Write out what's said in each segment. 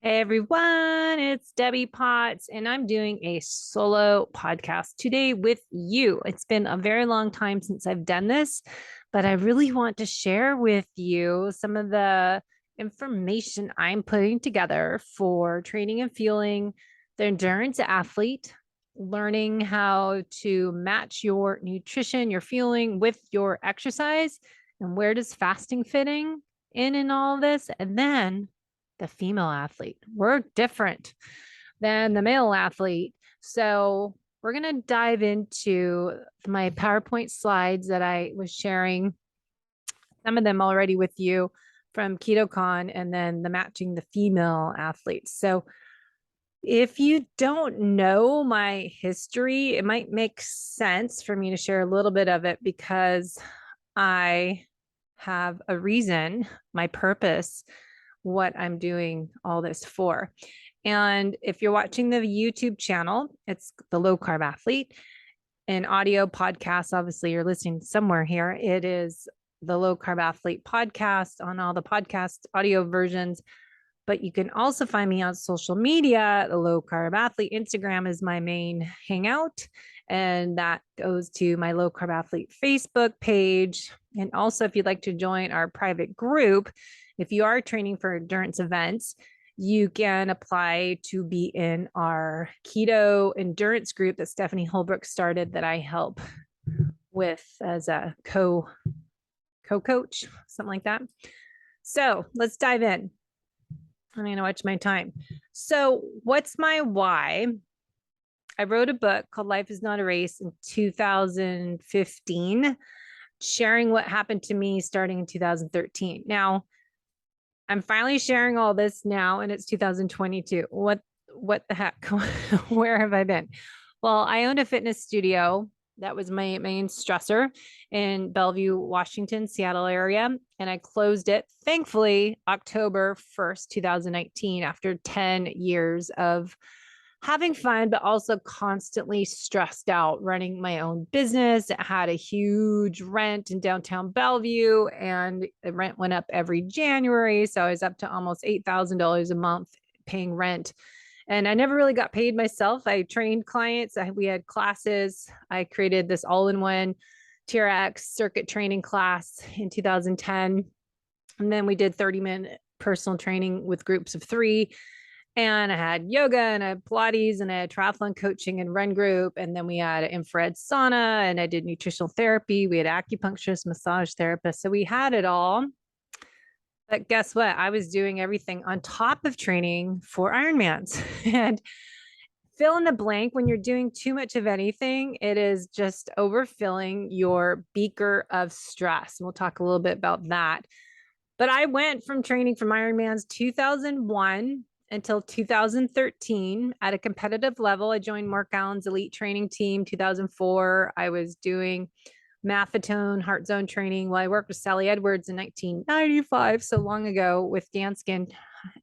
Hey everyone, it's Debbie Potts, and I'm doing a solo podcast today with you. It's been a very long time since I've done this, but I really want to share with you some of the information I'm putting together for training and fueling the endurance athlete, learning how to match your nutrition, your fueling with your exercise, and where does fasting fitting in all of this, and then the female athlete. We're different than the male athlete. So we're going to dive into my PowerPoint slides that I was sharing, some of them already with you from KetoCon, and then the matching the female athletes. So if you don't know my history, it might make sense for me to share a little bit of it because I have a reason, my purpose, what I'm doing all this for. And if you're watching the YouTube channel, it's the Low Carb Athlete. An audio podcast, obviously you're listening somewhere here. It is the Low Carb Athlete podcast on all the podcast audio versions. But you can also find me on social media. The Low Carb Athlete Instagram is my main hangout. And that goes to my Low Carb Athlete Facebook page. And also, if you'd like to join our private group, if you are training for endurance events, you can apply to be in our keto endurance group that Stephanie Holbrook started that I help with as a co-coach, something like that. So let's dive in. I'm going to watch my time. So what's my why? I wrote a book called Life is Not a Race in 2015, sharing what happened to me starting in 2013. Now, I'm finally sharing all this now, and it's 2022. What the heck? Where have I been? Well, I owned a fitness studio. That was my main stressor in Bellevue, Washington, Seattle area. And I closed it, thankfully, October 1st, 2019, after 10 years of having fun, but also constantly stressed out running my own business. It had a huge rent in downtown Bellevue, and the rent went up every January. So I was up to almost $8,000 a month paying rent. And I never really got paid myself. I trained clients. We had classes. I created this all-in-one TRX circuit training class in 2010. And then we did 30-minute personal training with groups of 3. And I had yoga and I had Pilates and I had triathlon coaching and run group. And then we had an infrared sauna and I did nutritional therapy. We had acupuncturist, massage therapist. So we had it all. But guess what? I was doing everything on top of training for Ironmans. And fill in the blank, when you're doing too much of anything, it is just overfilling your beaker of stress. And we'll talk a little bit about that. But I went from training from Ironmans 2001 until 2013 at a competitive level. I joined Mark Allen's elite training team 2004. I was doing Maffetone, Heart Zone training. Well, I worked with Sally Edwards in 1995, so long ago, with Danskin,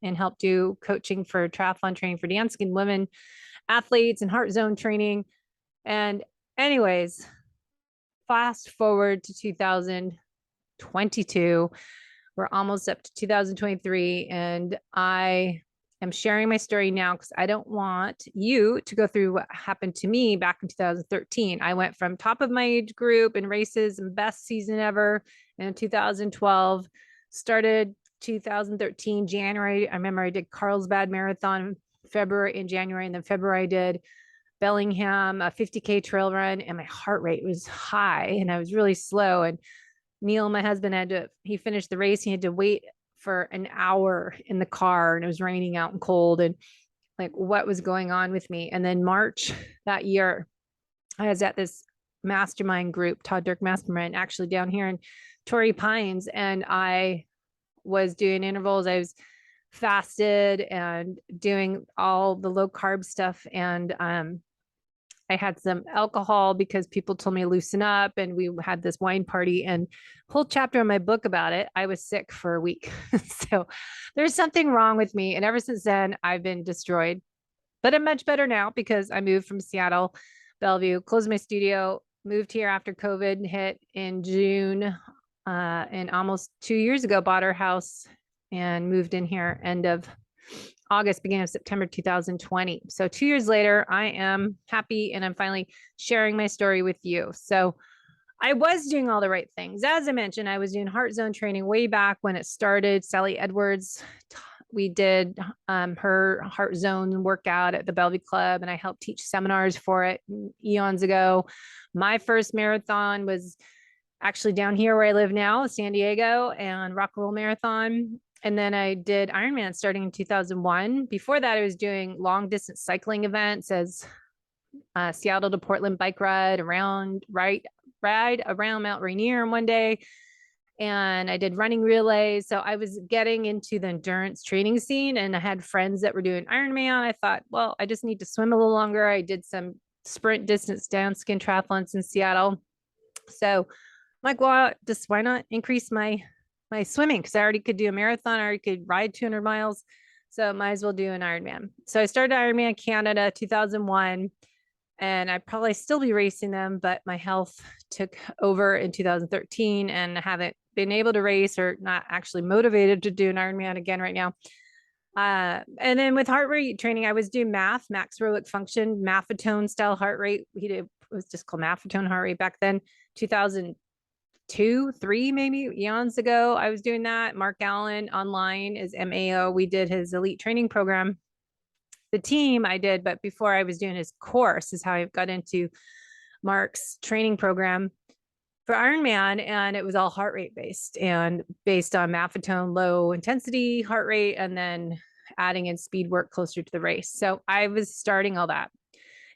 and helped do coaching for triathlon training for Danskin women athletes and Heart Zone training. And anyways, fast forward to 2022. We're almost up to 2023, and I am sharing my story now because I don't want you to go through what happened to me back in 2013. I went from top of my age group in races and best season ever in 2012, started 2013 January. I remember I did Carlsbad Marathon February and January, and then February I did Bellingham, a 50K trail run, and my heart rate was high and I was really slow. And Neil, my husband, he finished the race. He had to wait for an hour in the car, and it was raining out and cold, and like, what was going on with me? And then March that year, I was at this mastermind group, Todd Dirk Mastermind, actually down here in Torrey Pines. And I was doing intervals. I was fasted and doing all the low carb stuff. And I had some alcohol because people told me to loosen up, and we had this wine party, and whole chapter in my book about it. I was sick for a week. So there's something wrong with me. And ever since then, I've been destroyed, but I'm much better now because I moved from Seattle, Bellevue, closed my studio, moved here after COVID hit in June, and almost 2 years ago, bought our house and moved in here end of August, beginning of September 2020. So 2 years later, I am happy and I'm finally sharing my story with you. So I was doing all the right things. As I mentioned, I was doing heart zone training way back when it started. Sally Edwards, we did her heart zone workout at the Bellevue Club, and I helped teach seminars for it eons ago. My first marathon was actually down here where I live now, San Diego, and Rock and Roll Marathon. And then I did Ironman starting in 2001. Before that, I was doing long distance cycling events as Seattle to Portland bike ride around Mount Rainier in one day. And I did running relays. So I was getting into the endurance training scene, and I had friends that were doing Ironman. I thought, well, I just need to swim a little longer. I did some sprint distance down skin triathlons in Seattle. So I'm like, well, just why not increase my swimming? Because I already could do a marathon, I already could ride 200 miles. So might as well do an Ironman. So I started Ironman Canada 2001. And I'd probably still be racing them, but my health took over in 2013 and I haven't been able to race or not actually motivated to do an Ironman again right now. And then with heart rate training, I was doing max aerobic function, maffetone style heart rate. It was just called maffetone heart rate back then, 2002, 3, maybe eons ago. I was doing that. Mark Allen online is MAO. We did his elite training program. The team I did, but before I was doing his course is how I got into Mark's training program for Ironman. And it was all heart rate based and based on maffetone, low intensity heart rate, and then adding in speed work closer to the race. So I was starting all that.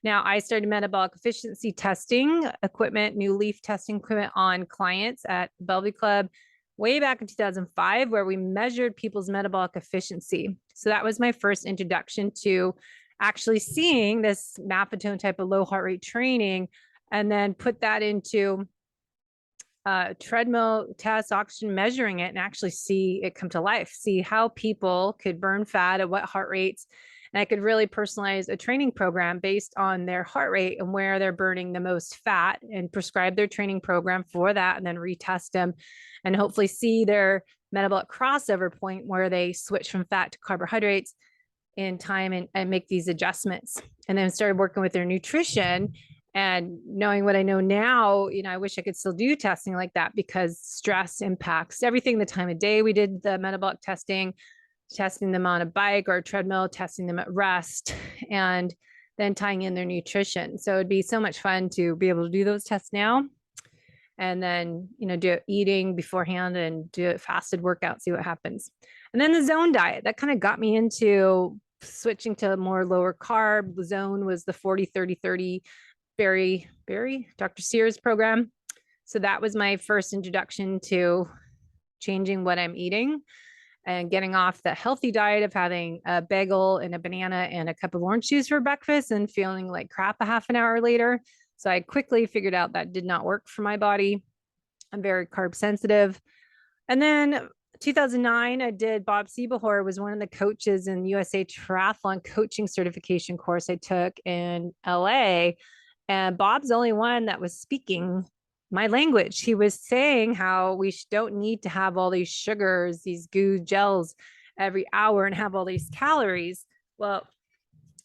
Now I started metabolic efficiency testing equipment, new leaf testing equipment on clients at Bellevue Club way back in 2005, where we measured people's metabolic efficiency. So that was my first introduction to actually seeing this maffetone type of low heart rate training, and then put that into treadmill test, oxygen, measuring it, and actually see it come to life, see how people could burn fat at what heart rates. And I could really personalize a training program based on their heart rate and where they're burning the most fat, and prescribe their training program for that, and then retest them and hopefully see their metabolic crossover point where they switch from fat to carbohydrates in time, and make these adjustments. And then started working with their nutrition, and knowing what I know now, I wish I could still do testing like that, because stress impacts everything. The time of day we did the metabolic testing them on a bike or a treadmill, testing them at rest, and then tying in their nutrition. So it'd be so much fun to be able to do those tests now, and then, do eating beforehand and do a fasted workout, see what happens. And then the zone diet, that kind of got me into switching to more lower carb. The zone was the 40-30-30 Barry, Dr. Sears program. So that was my first introduction to changing what I'm eating and getting off the healthy diet of having a bagel and a banana and a cup of orange juice for breakfast and feeling like crap a half an hour later. So I quickly figured out that did not work for my body. I'm very carb sensitive. And then 2009, I did Bob Seebehor was one of the coaches in USA Triathlon coaching certification course I took in LA. And Bob's the only one that was speaking my language. He was saying how we don't need to have all these sugars, these goo gels every hour and have all these calories. Well,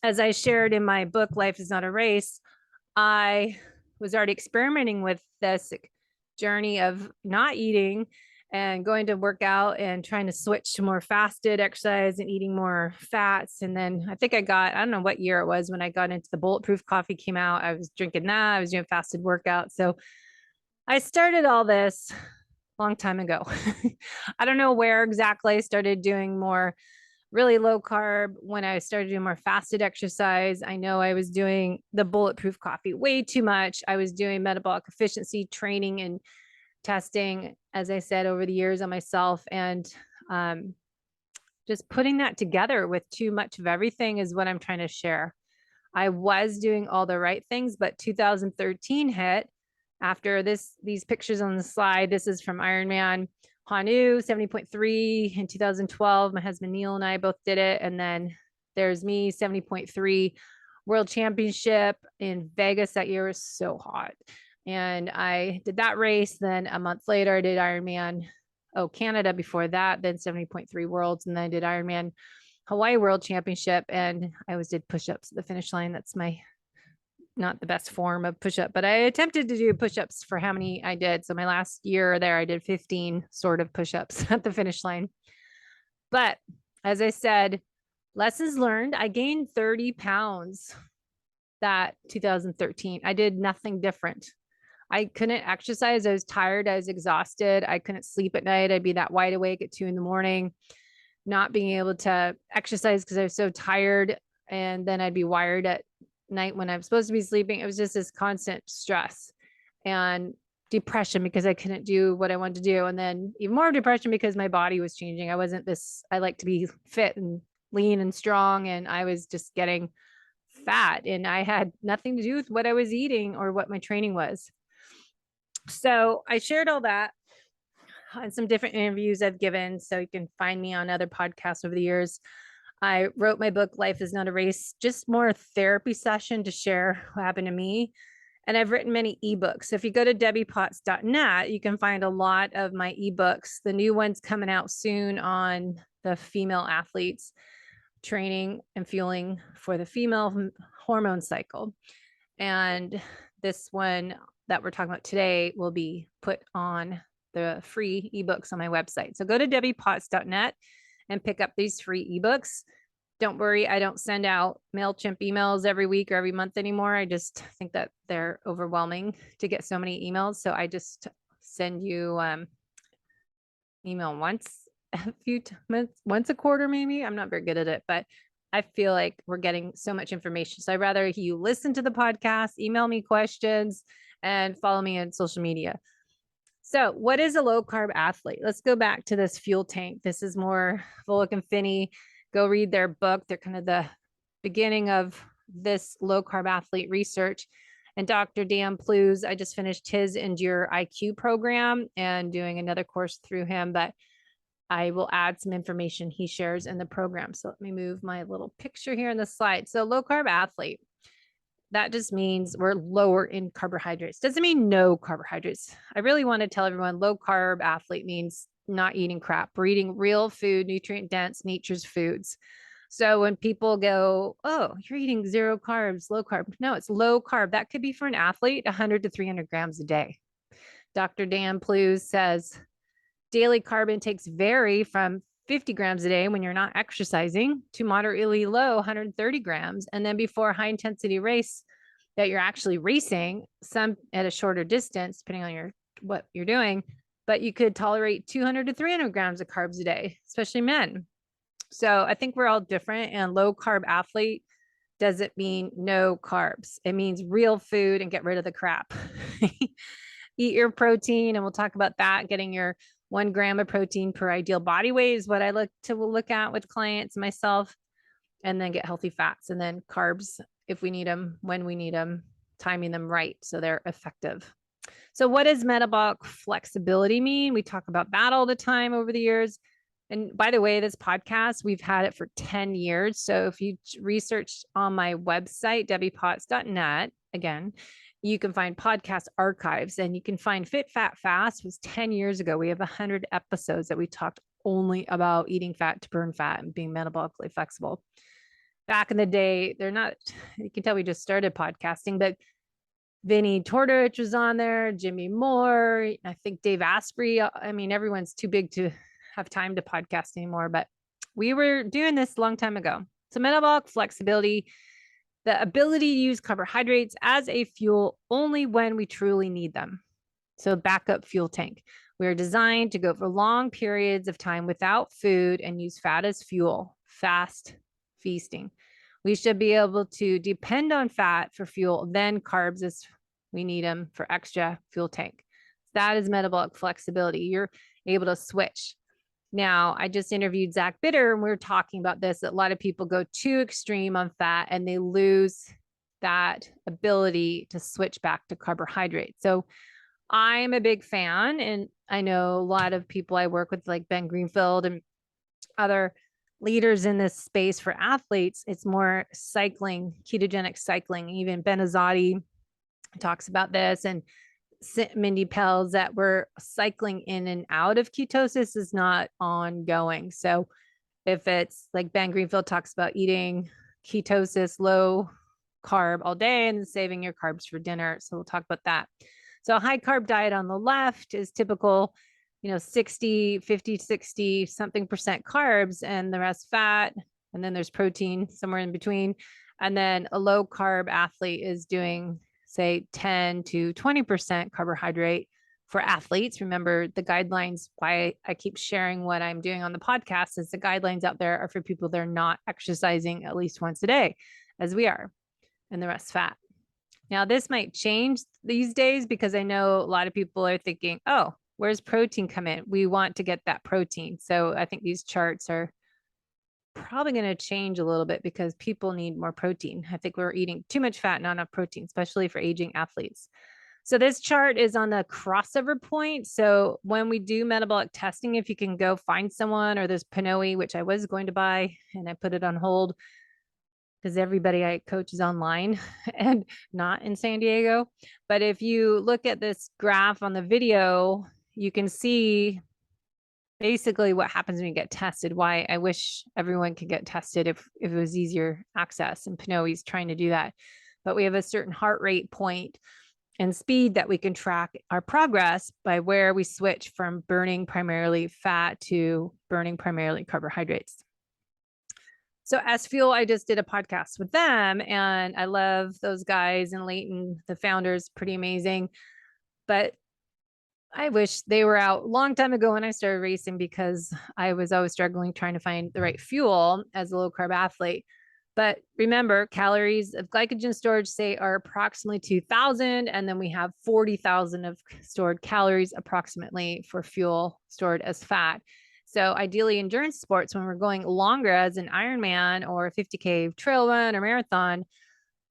as I shared in my book, Life is Not a Race, I was already experimenting with this journey of not eating and going to work out and trying to switch to more fasted exercise and eating more fats. And then I think I don't know what year it was when I got into the bulletproof coffee came out. I was drinking that. I was doing fasted workouts. So I started all this a long time ago. I don't know where exactly I started doing more really low carb when I started doing more fasted exercise. I know I was doing the bulletproof coffee way too much. I was doing metabolic efficiency training and testing, as I said, over the years on myself, and just putting that together with too much of everything is what I'm trying to share. I was doing all the right things, but 2013 hit. After these pictures on the slide, this is from Ironman Hanu 70.3 in 2012. My husband Neil and I both did it. And then there's me 70.3 World Championship in Vegas. That year was so hot. And I did that race. Then a month later, I did Ironman Canada before that, then 70.3 Worlds. And then I did Ironman Hawaii World Championship, and I always did push-ups at the finish line. That's not the best form of push-up, but I attempted to do push-ups for how many I did. So my last year there, I did 15 sort of push-ups at the finish line. But as I said, lessons learned, I gained 30 pounds that 2013. I did nothing different. I couldn't exercise. I was tired. I was exhausted. I couldn't sleep at night. I'd be that wide awake at 2 a.m, not being able to exercise because I was so tired. And then I'd be wired at night when I'm supposed to be sleeping. It was just this constant stress and depression because I couldn't do what I wanted to do. And then even more depression because my body was changing. I like to be fit and lean and strong. And I was just getting fat, and I had nothing to do with what I was eating or what my training was. So I shared all that on some different interviews I've given. So you can find me on other podcasts over the years. I wrote my book, Life is Not a Race, just more therapy session to share what happened to me. And I've written many ebooks. So if you go to debbiepotts.net, you can find a lot of my ebooks. The new one's coming out soon on the female athletes, training and fueling for the female hormone cycle. And this one that we're talking about today will be put on the free ebooks on my website. So go to debbiepotts.net and pick up these free ebooks. Don't worry, I don't send out MailChimp emails every week or every month anymore. I just think that they're overwhelming to get so many emails. So I just send you email once a quarter, maybe. I'm not very good at it, but I feel like we're getting so much information. So I'd rather you listen to the podcast, email me questions, and follow me on social media. So what is a low carb athlete? Let's go back to this fuel tank. This is more Volek and Finney. Go read their book. They're kind of the beginning of this low carb athlete research. And Dr. Dan Pleuse, I just finished his Endure IQ program and doing another course through him, but I will add some information he shares in the program. So let me move my little picture here in the slide. So low carb athlete, that just means we're lower in carbohydrates. Doesn't mean no carbohydrates. I really want to tell everyone low carb athlete means not eating crap. We're eating real food, nutrient dense, nature's foods. So when people go, oh, you're eating 0 carbs, low carb. No, it's low carb. That could be for an athlete, 100 to 300 grams a day. Dr. Dan Pleuse says daily carb intakes vary from 50 grams a day when you're not exercising to moderately low 130 grams. And then before a high intensity race that you're actually racing, some at a shorter distance, depending on what you're doing, but you could tolerate 200 to 300 grams of carbs a day, especially men. So I think we're all different, and low carb athlete doesn't mean no carbs. It means real food and get rid of the crap. Eat your protein, and we'll talk about that. Getting your 1 gram of protein per ideal body weight is what I look at with clients, myself, and then get healthy fats, and then carbs if we need them, when we need them, timing them right so they're effective. So what does metabolic flexibility mean? We talk about that all the time over the years. And by the way, this podcast, we've had it for 10 years. So if you research on my website, debbiepotts.net, again, you can find podcast archives, and you can find Fit, Fat, Fast. It was 10 years ago. We have 100 episodes that we talked only about eating fat to burn fat and being metabolically flexible. Back in the day, you can tell we just started podcasting, but Vinny Tortorich was on there, Jimmy Moore, I think Dave Asprey. I mean, everyone's too big to have time to podcast anymore, but we were doing this a long time ago. So metabolic flexibility, the ability to use carbohydrates as a fuel only when we truly need them. So backup fuel tank. We are designed to go for long periods of time without food and use fat as fuel, fast feasting. We should be able to depend on fat for fuel, then carbs as we need them for extra fuel tank. That is metabolic flexibility. You're able to switch. Now, I just interviewed Zach Bitter, and we were talking about this, that a lot of people go too extreme on fat and they lose that ability to switch back to carbohydrates. So I'm a big fan, and I know a lot of people I work with, like Ben Greenfield and other leaders in this space for athletes. It's more cycling, ketogenic cycling. Even Ben Azadi talks about this, and Mindy Pels, that we're cycling in and out of ketosis is not ongoing. So If it's like Ben Greenfield talks about eating ketosis, low carb all day and saving your carbs for dinner. So we'll talk about that. So a high carb diet on the left is typical, 60, 50, 60 something percent carbs and the rest fat. And then there's protein somewhere in between. And then a low carb athlete is doing, say, 10 to 20% carbohydrate for athletes. Remember, the guidelines, why I keep sharing what I'm doing on the podcast, is the guidelines out there are for people that are not exercising at least once a day, as we are, and the rest fat. Now, this might change these days because I know a lot of people are thinking, oh, where's protein come in? We want to get that protein. So I think these charts are probably going to change a little bit because people need more protein. I think we're eating too much fat, not enough protein, especially for aging athletes. So this chart is on the crossover point. So when we do metabolic testing, if you can go find someone, or there's Pinoy, which I was going to buy and I put it on hold because everybody I coach is online and not in San Diego. But if you look at this graph on the video, you can see basically what happens when you get tested. Why I wish everyone could get tested if it was easier access, and Pinoy's trying to do that. But we have a certain heart rate point and speed that we can track our progress by where we switch from burning primarily fat to burning primarily carbohydrates. So S Fuel, I just did a podcast with them and I love those guys, and Leighton, the founder, is pretty amazing. But I wish they were out a long time ago when I started racing, because I was always struggling trying to find the right fuel as a low carb athlete. But remember, calories of glycogen storage, say, are approximately 2,000. And then we have 40,000 of stored calories approximately for fuel stored as fat. So ideally, endurance sports, when we're going longer as an Ironman or a 50K trail run or marathon,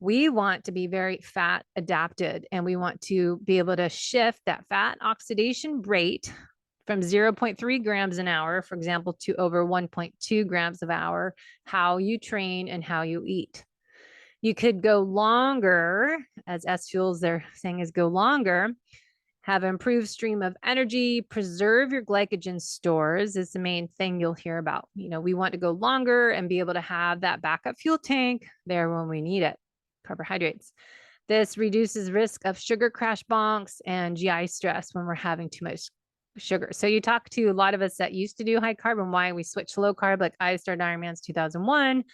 we want to be very fat adapted, and we want to be able to shift that fat oxidation rate from 0.3 grams an hour, for example, to over 1.2 grams an hour, how you train and how you eat. You could go longer, as S Fuels, they're saying, is go longer, have improved stream of energy, preserve your glycogen stores is the main thing you'll hear about. We want to go longer and be able to have that backup fuel tank there when we need it. Carbohydrates. This reduces risk of sugar crash bonks and GI stress when we're having too much sugar. So you talk to a lot of us that used to do high carb and why we switched to low carb. Like I started Ironman's 2001.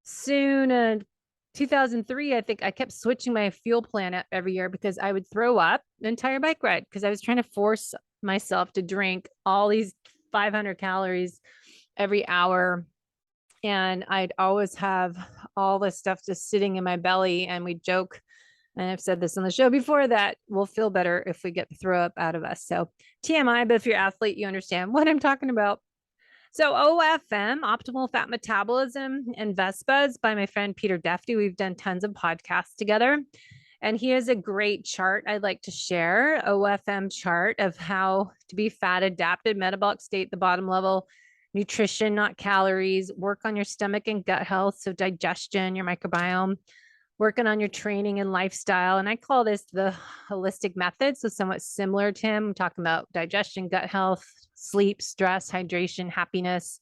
Soon 2003, I think I kept switching my fuel plan every year because I would throw up the entire bike ride because I was trying to force myself to drink all these 500 calories every hour. And I'd always have all this stuff just sitting in my belly. And we joke, and I've said this on the show before, that we'll feel better if we get the throw up out of us. So TMI, but if you're an athlete, you understand what I'm talking about. So OFM, Optimal Fat Metabolism, and Vespas by my friend Peter Defty. We've done tons of podcasts together. And he has a great chart I'd like to share, OFM chart of how to be fat adapted, metabolic state, the bottom level, nutrition, not calories, work on your stomach and gut health. So digestion, your microbiome, working on your training and lifestyle. And I call this the holistic method. So somewhat similar to him. I'm talking about digestion, gut health, sleep, stress, hydration, happiness,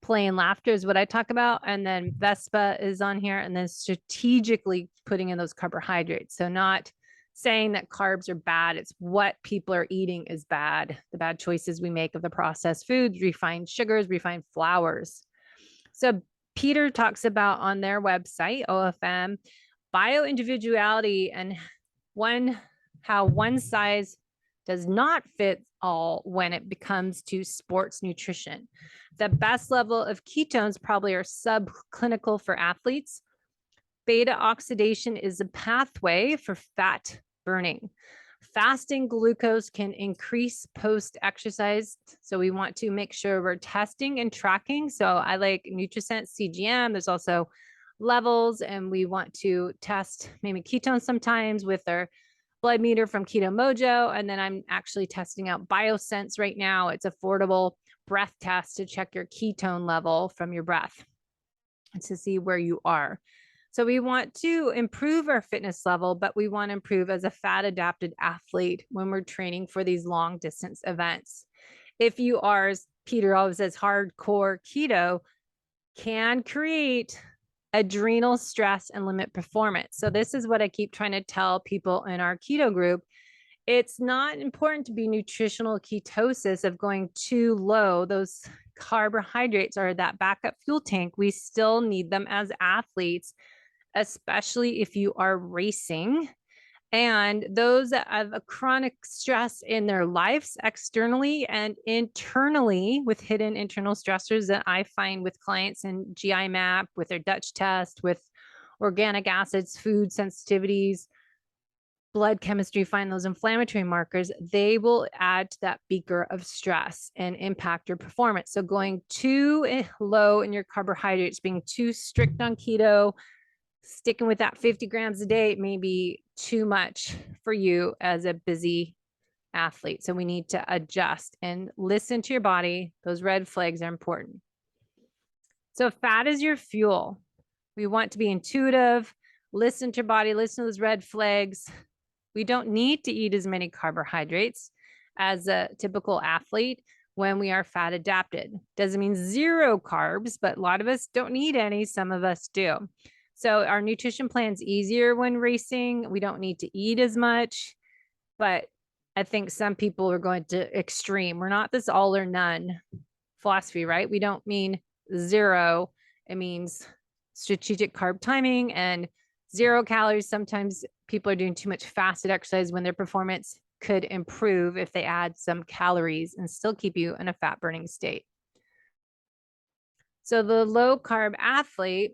play and laughter is what I talk about. And then Vespa is on here, and then strategically putting in those carbohydrates. So not saying that carbs are bad. It's what people are eating is bad. The bad choices we make of the processed foods, refined sugars, refined flours. So Peter talks about on their website, OFM, bioindividuality and how one size does not fit all when it comes to sports nutrition. The best level of ketones probably are subclinical for athletes. Beta oxidation is a pathway for fat burning. Fasting glucose can increase post-exercise. So we want to make sure we're testing and tracking. So I like Nutrisent CGM. There's also levels, and we want to test maybe ketones sometimes with our blood meter from Keto Mojo. And then I'm actually testing out BioSense right now. It's affordable breath test to check your ketone level from your breath and to see where you are. So we want to improve our fitness level, but we want to improve as a fat adapted athlete when we're training for these long distance events. If you are Peter always says hardcore keto can create adrenal stress and limit performance. So this is what I keep trying to tell people in our keto group. It's not important to be nutritional ketosis of going too low. Those carbohydrates are that backup fuel tank. We still need them as athletes, especially if you are racing. And those that have a chronic stress in their lives externally and internally with hidden internal stressors that I find with clients in GI map, with their Dutch test, with organic acids, food sensitivities, blood chemistry, find those inflammatory markers, they will add to that beaker of stress and impact your performance. So going too low in your carbohydrates, being too strict on keto, sticking with that 50 grams a day may be too much for you as a busy athlete. So we need to adjust and listen to your body. Those red flags are important. So fat is your fuel. We want to be intuitive, listen to your body, listen to those red flags. We don't need to eat as many carbohydrates as a typical athlete when we are fat adapted. Doesn't mean zero carbs, but a lot of us don't need any. Some of us do. So our nutrition plan's easier when racing. We don't need to eat as much, but I think some people are going to extreme. We're not this all or none philosophy, right? We don't mean zero. It means strategic carb timing and 0 calories. Sometimes people are doing too much fasted exercise when their performance could improve if they add some calories and still keep you in a fat burning state. So the low carb athlete,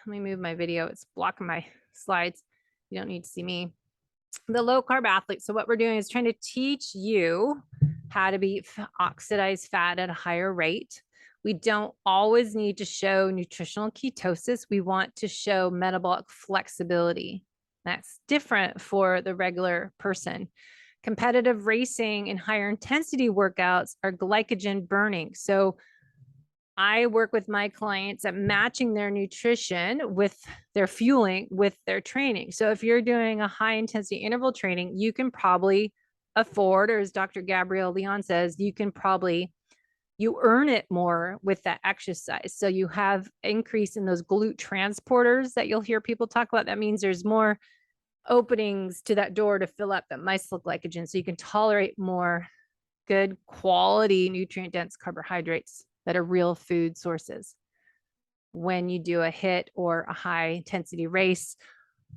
let me move my video. It's blocking my slides. You don't need to see me. The low carb athlete. So what we're doing is trying to teach you how to be oxidized fat at a higher rate. We don't always need to show nutritional ketosis. We want to show metabolic flexibility. That's different for the regular person. Competitive racing and higher intensity workouts are glycogen burning. So I work with my clients at matching their nutrition with their fueling with their training. So if you're doing a high intensity interval training, you can probably afford, or as Dr. Gabriel Leon says, you earn it more with that exercise. So you have increase in those GLUT transporters that you'll hear people talk about. That means there's more openings to that door to fill up that miscyclic glycogen. So you can tolerate more good quality nutrient dense carbohydrates that are real food sources when you do a HIIT or a high intensity race,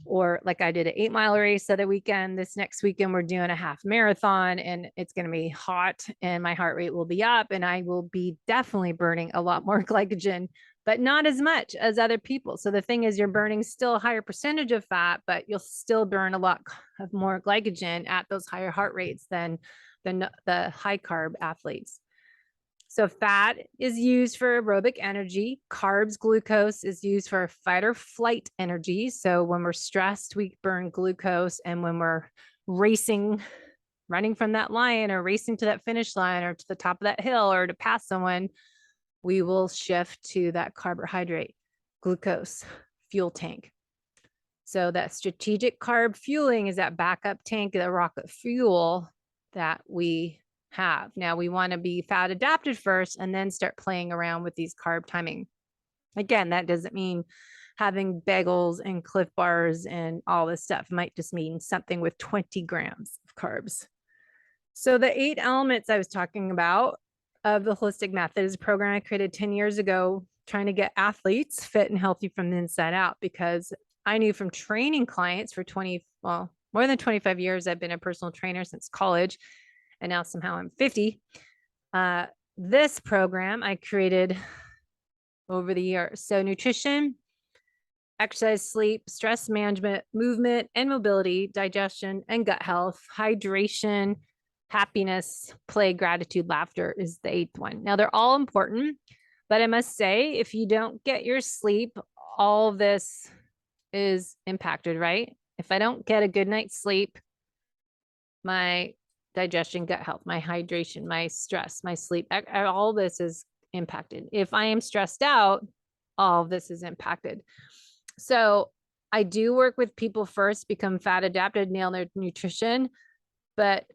or like I did an 8-mile race the other weekend. This next weekend, we're doing a half marathon and it's going to be hot and my heart rate will be up and I will be definitely burning a lot more glycogen, but not as much as other people. So the thing is, you're burning still a higher percentage of fat, but you'll still burn a lot of more glycogen at those higher heart rates than the high carb athletes. So fat is used for aerobic energy. Carbs, glucose is used for fight or flight energy. So when we're stressed, we burn glucose. And when we're racing, running from that lion or racing to that finish line or to the top of that hill or to pass someone, we will shift to that carbohydrate, glucose, fuel tank. So that strategic carb fueling is that backup tank, the rocket fuel that we have. Now we want to be fat adapted first and then start playing around with these carb timing. Again, that doesn't mean having bagels and Cliff Bars and all this stuff. It might just mean something with 20 grams of carbs. So the 8 elements I was talking about of the Holistic Method is a program I created 10 years ago, trying to get athletes fit and healthy from the inside out, because I knew from training clients for more than 25 years. I've been a personal trainer since college. And now somehow I'm 50. This program I created over the years. So nutrition, exercise, sleep, stress management, movement and mobility, digestion and gut health, hydration, happiness, play, gratitude, laughter is the 8th one. Now they're all important, but I must say, if you don't get your sleep, all of this is impacted, right? If I don't get a good night's sleep, my digestion, gut health, my hydration, my stress, my sleep, all this is impacted. If I am stressed out, all of this is impacted. So I do work with people first, become fat adapted, nail their nutrition, but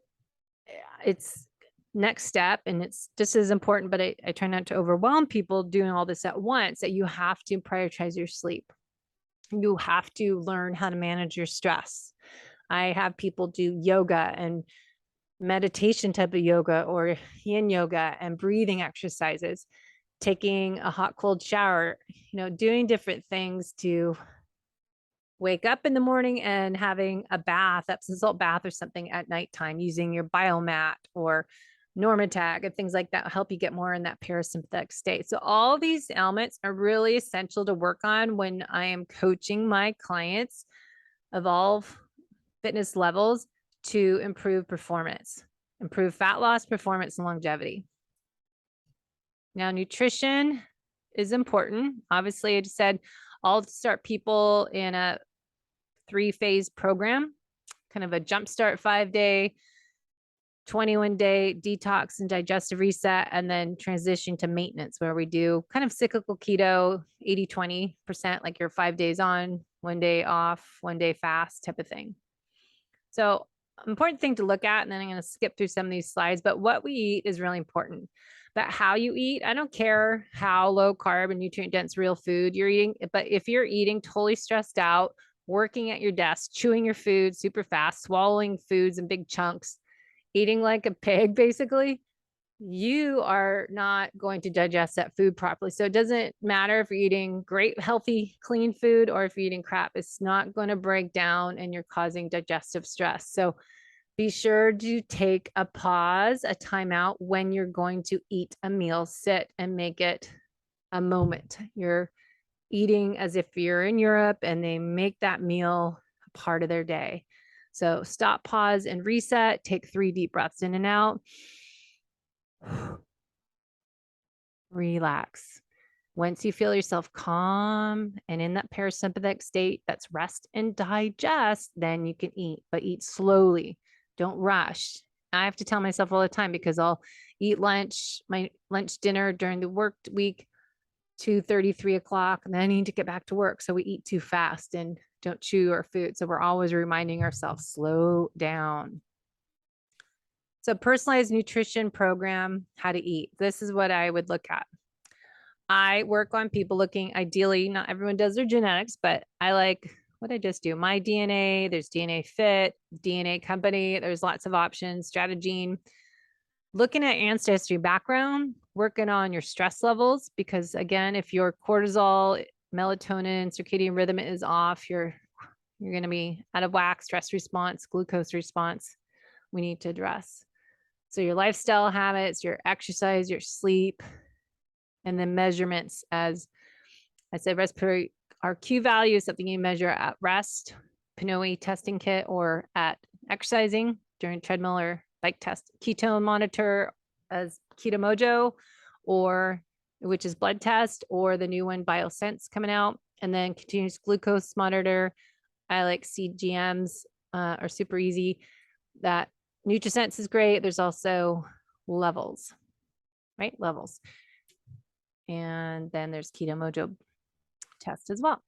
it's next step, and it's just as important, but I try not to overwhelm people doing all this at once, that you have to prioritize your sleep. You have to learn how to manage your stress. I have people do yoga and meditation type of yoga or yin yoga and breathing exercises, taking a hot, cold shower, doing different things to wake up in the morning and having a bath, Epsom salt bath or something at nighttime, using your biomat or Normatag and things like that help you get more in that parasympathetic state. So all these elements are really essential to work on when I am coaching my clients of all fitness levels to improve performance, improve fat loss, performance, and longevity. Now, nutrition is important. Obviously, I just said I'll start people in a 3-phase program, kind of a jumpstart 5-day, 21-day detox and digestive reset, and then transition to maintenance, where we do kind of cyclical keto, 80-20%, like you're 5 days on, 1 day off, 1 day fast type of thing. So important thing to look at, and then I'm going to skip through some of these slides, but what we eat is really important. But how you eat, I don't care how low carb and nutrient dense real food you're eating, but if you're eating totally stressed out, working at your desk, chewing your food super fast, swallowing foods in big chunks, eating like a pig, basically, you are not going to digest that food properly. So it doesn't matter if you're eating great, healthy, clean food or if you're eating crap, it's not going to break down and you're causing digestive stress. So be sure to take a pause, a timeout when you're going to eat a meal. Sit and make it a moment. You're eating as if you're in Europe and they make that meal a part of their day. So stop, pause, and reset. Take 3 deep breaths in and out. Relax. Once you feel yourself calm and in that parasympathetic state, that's rest and digest, then you can eat, but eat slowly. Don't rush. I have to tell myself all the time, because I'll eat lunch, my lunch dinner during the work week, 2:30, 3 o'clock, and then I need to get back to work. So we eat too fast and don't chew our food. So we're always reminding ourselves, slow down. So personalized nutrition program, how to eat. This is what I would look at. I work on people looking, ideally, not everyone does their genetics, but I like what I just do. My DNA, there's DNAFit, DNA company, there's lots of options, Strategene. Looking at ancestry background, working on your stress levels, because again, if your cortisol, melatonin, circadian rhythm is off, you're going to be out of whack, stress response, glucose response, we need to address. So your lifestyle habits, your exercise, your sleep, and then measurements. As I said, respiratory RQ value is something you measure at rest, PNOE testing kit, or at exercising during treadmill or bike test. Ketone monitor as Keto Mojo, or which is blood test, or the new one BioSense coming out. And then continuous glucose monitor. I like CGMs, are super easy. That NutriSense is great. There's also levels, right? Levels. And then there's Keto Mojo test as well.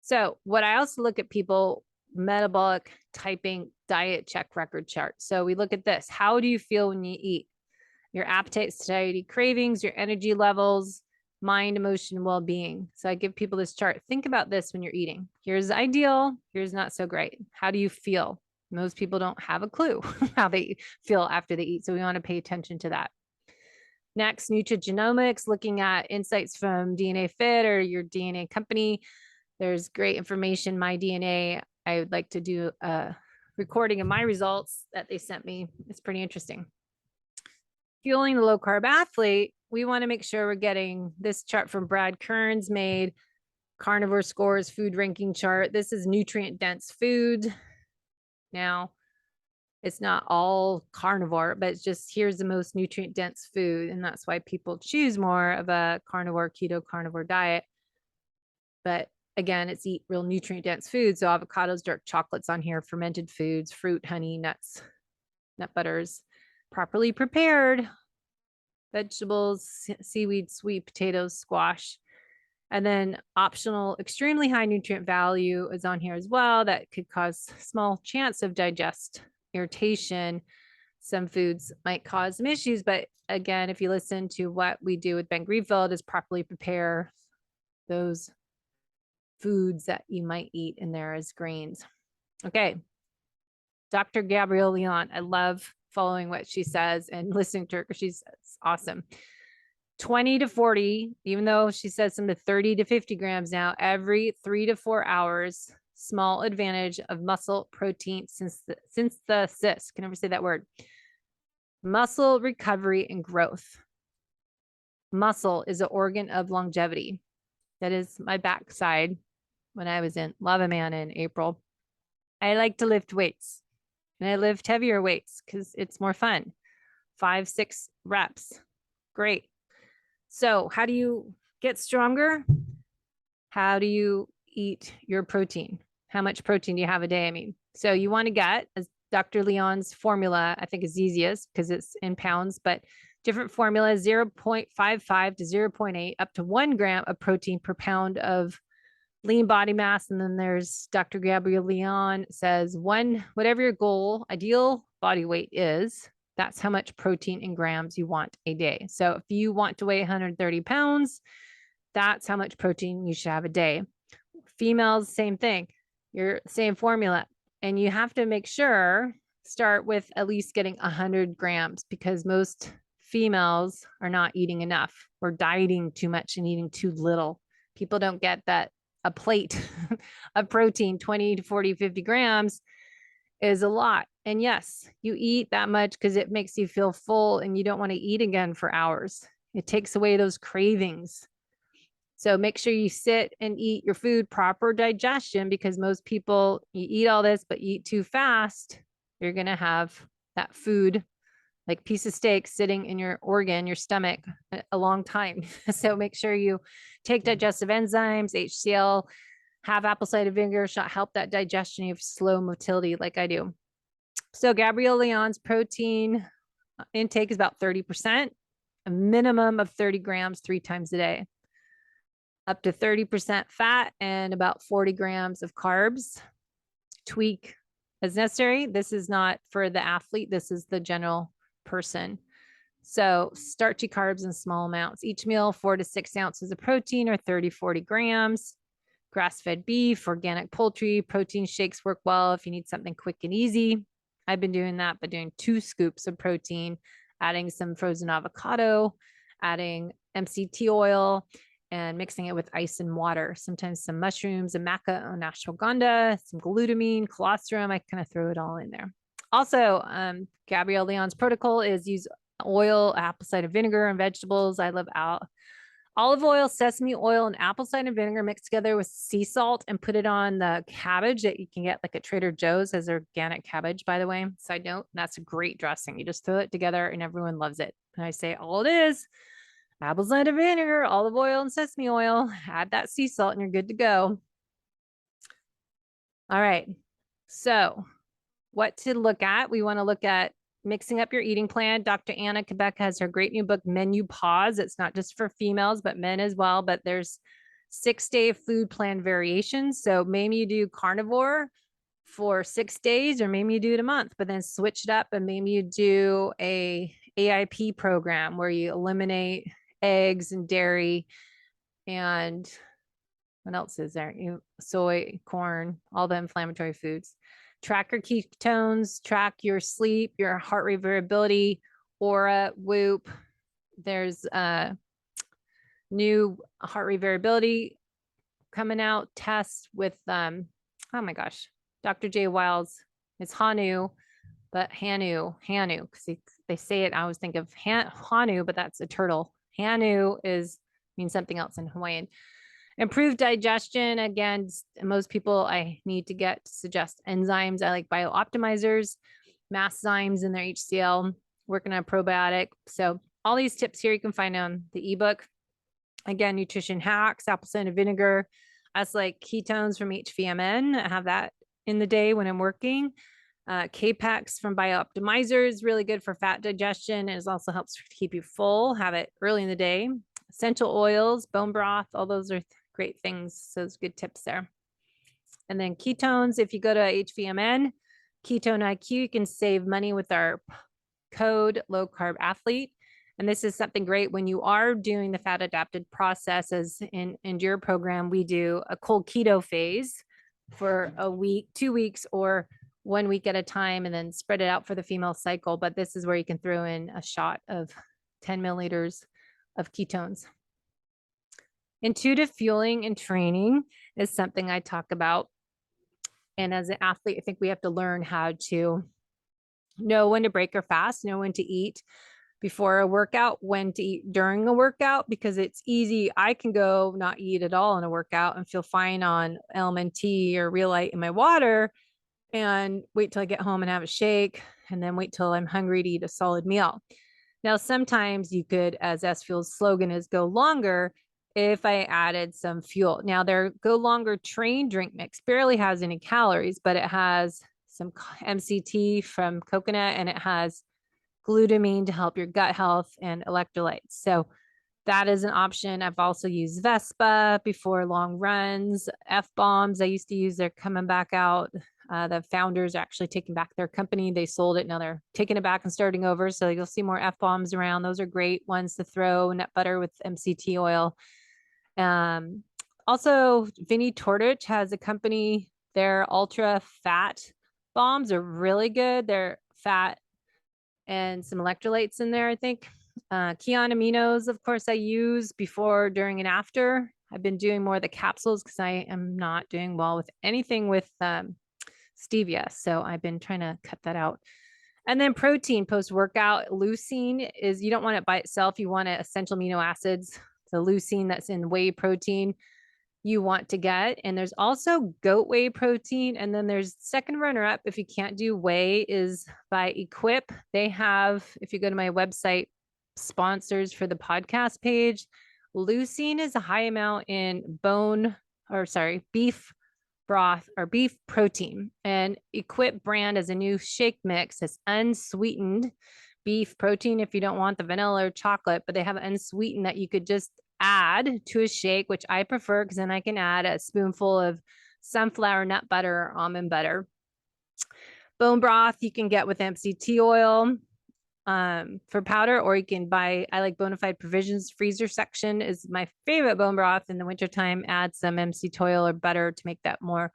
So what I also look at people, metabolic typing diet check record chart. So we look at this. How do you feel when you eat? Your appetite, satiety, cravings, your energy levels, mind, emotion, well-being. So I give people this chart. Think about this when you're eating. Here's ideal. Here's not so great. How do you feel? Most people don't have a clue how they feel after they eat. So we want to pay attention to that. Next, nutrigenomics, looking at insights from DNAFit or your DNA company. There's great information. My DNA, I would like to do a recording of my results that they sent me. It's pretty interesting. Fueling the low carb athlete, we want to make sure we're getting this chart from Brad Kearns made, carnivore scores, food ranking chart. This is nutrient dense food. Now, it's not all carnivore, but it's just, here's the most nutrient dense food. And that's why people choose more of a carnivore, keto carnivore diet. But again, it's eat real nutrient dense food. So avocados, dark chocolates on here, fermented foods, fruit, honey, nuts, nut butters, properly prepared, vegetables, seaweed, sweet potatoes, squash. And then optional, extremely high nutrient value is on here as well. That could cause small chance of digest irritation. some foods might cause some issues. But again, if you listen to what we do with Ben Greenfield, is properly prepare those foods that you might eat in there as grains. Okay. Dr. Gabriel Leon. I love following what she says and listening to her because she's awesome. 20 to 40, even though she says some to 30 to 50 grams now, every 3 to 4 hours, small advantage of muscle protein since the cis, can never say that word, muscle recovery and growth. Muscle is an organ of longevity. That is my backside when I was in Lava Man in April. I like to lift weights and I lift heavier weights because it's more fun. 5, 6 reps. Great. So how do you get stronger? How do you eat your protein? How much protein do you have a day? I mean, so you want to get, as Dr. Leon's formula, I think is easiest because it's in pounds, but different formulas, 0.55 to 0.8 up to 1 gram of protein per pound of lean body mass. And then there's Dr. Gabriel Leon says whatever your goal, ideal body weight is, that's how much protein in grams you want a day. So if you want to weigh 130 pounds, that's how much protein you should have a day. Females, same thing, your same formula. And you have to make sure, start with at least getting 100 grams because most females are not eating enough. We're dieting too much and eating too little. People don't get that a plate of protein, 20 to 40, 50 grams is a lot. And yes, you eat that much because it makes you feel full and you don't want to eat again for hours. It takes away those cravings. So make sure you sit and eat your food, proper digestion, because most people, you eat all this, but you eat too fast, you're going to have that food, like piece of steak sitting in your organ, your stomach a long time. So make sure you take digestive enzymes, HCl, have apple cider vinegar, shall help that digestion. You have slow motility like I do. So Gabriel Leon's protein intake is about 30%, a minimum of 30 grams 3 times a day, up to 30% fat and about 40 grams of carbs. Tweak as necessary. This is not for the athlete. This is the general person. So starchy carbs in small amounts. Each meal, 4 to 6 ounces of protein or 30, 40 grams. Grass-fed beef, organic poultry, protein shakes work well if you need something quick and easy. I've been doing that, but doing 2 scoops of protein, adding some frozen avocado, adding MCT oil, and mixing it with ice and water. Sometimes some mushrooms, a maca or ashwagandha, some glutamine, colostrum. I kind of throw it all in there. Also, Gabriel Leon's protocol is use oil, apple cider vinegar, and vegetables. I love olive oil, sesame oil, and apple cider vinegar mixed together with sea salt and put it on the cabbage that you can get like at Trader Joe's as organic cabbage, by the way. Side note, that's a great dressing. You just throw it together and everyone loves it. And I say all it is, apple cider vinegar, olive oil, and sesame oil. Add that sea salt and you're good to go. All right. So what to look at? We want to look at mixing up your eating plan. Dr. Anna Quebec has her great new book, Menu Pause. It's not just for females, but men as well. But there's 6-day food plan variations. So maybe you do carnivore for 6 days, or maybe you do it a month, but then switch it up. And maybe you do a AIP program where you eliminate eggs and dairy and what else is there? Soy, corn, all the inflammatory foods. Track your ketones, track your sleep, your heart rate variability, aura, Whoop. There's new heart rate variability coming out, test with, oh my gosh, Dr. J. Wiles. It's Hanu, but Hanu, because they say it, I always think of Hanu, but that's a turtle. Hanu means something else in Hawaiian. Improved digestion. Again, most people I need to suggest enzymes. I like biooptimizers, Masszymes in their HCl, working on a probiotic. So all these tips here you can find on the ebook. Again, nutrition hacks, apple cider vinegar. That's like ketones from HVMN. I have that in the day when I'm working. K-Pax from Biooptimizers, really good for fat digestion. And it also helps keep you full. Have it early in the day. Essential oils, bone broth, all those are great things. So those good tips there. And then ketones, if you go to HVMN, Ketone IQ, you can save money with our code low carb athlete. And this is something great when you are doing the fat adapted process. As in your program, we do a cold keto phase for a week, 2 weeks, or 1 week at a time, and then spread it out for the female cycle. But this is where you can throw in a shot of 10 milliliters of ketones. Intuitive fueling and training is something I talk about. And as an athlete, I think we have to learn how to know when to break or fast, know when to eat before a workout, when to eat during a workout, because it's easy. I can go not eat at all in a workout and feel fine on LMNT or Real-Lite in my water and wait till I get home and have a shake and then wait till I'm hungry to eat a solid meal. Now, sometimes you could, as S Fuel's slogan is, go longer if I added some fuel. Now, their Go Longer Train drink mix barely has any calories, but it has some MCT from coconut and it has glutamine to help your gut health and electrolytes. So that is an option. I've also used Vespa before long runs. F-bombs I used to use, they're coming back out. The founders are actually taking back their company. They sold it. Now they're taking it back and starting over. So you'll see more F-bombs around. Those are great ones to throw. Nut butter with MCT oil. Also, Vinnie Tortich has a company. Their ultra fat bombs are really good. They're fat and some electrolytes in there, I think. Kion aminos, of course, I use before, during, and after. I've been doing more of the capsules because I am not doing well with anything with stevia. So I've been trying to cut that out. And then protein post-workout. Leucine is, you don't want it by itself. You want essential amino acids. The leucine that's in whey protein you want to get. And there's also goat whey protein. And then there's second runner up, if you can't do whey, is by Equip. They have, if you go to my website, sponsors for the podcast page. Leucine is a high amount in beef broth or beef protein. And Equip brand is a new shake mix. It's unsweetened beef protein if you don't want the vanilla or chocolate, but they have unsweetened that you could just add to a shake, which I prefer because then I can add a spoonful of sunflower nut butter or almond butter. Bone broth you can get with MCT oil for powder, or you can buy, I like Bonafide Provisions freezer section is my favorite bone broth in the wintertime. Add some MCT oil or butter to make that more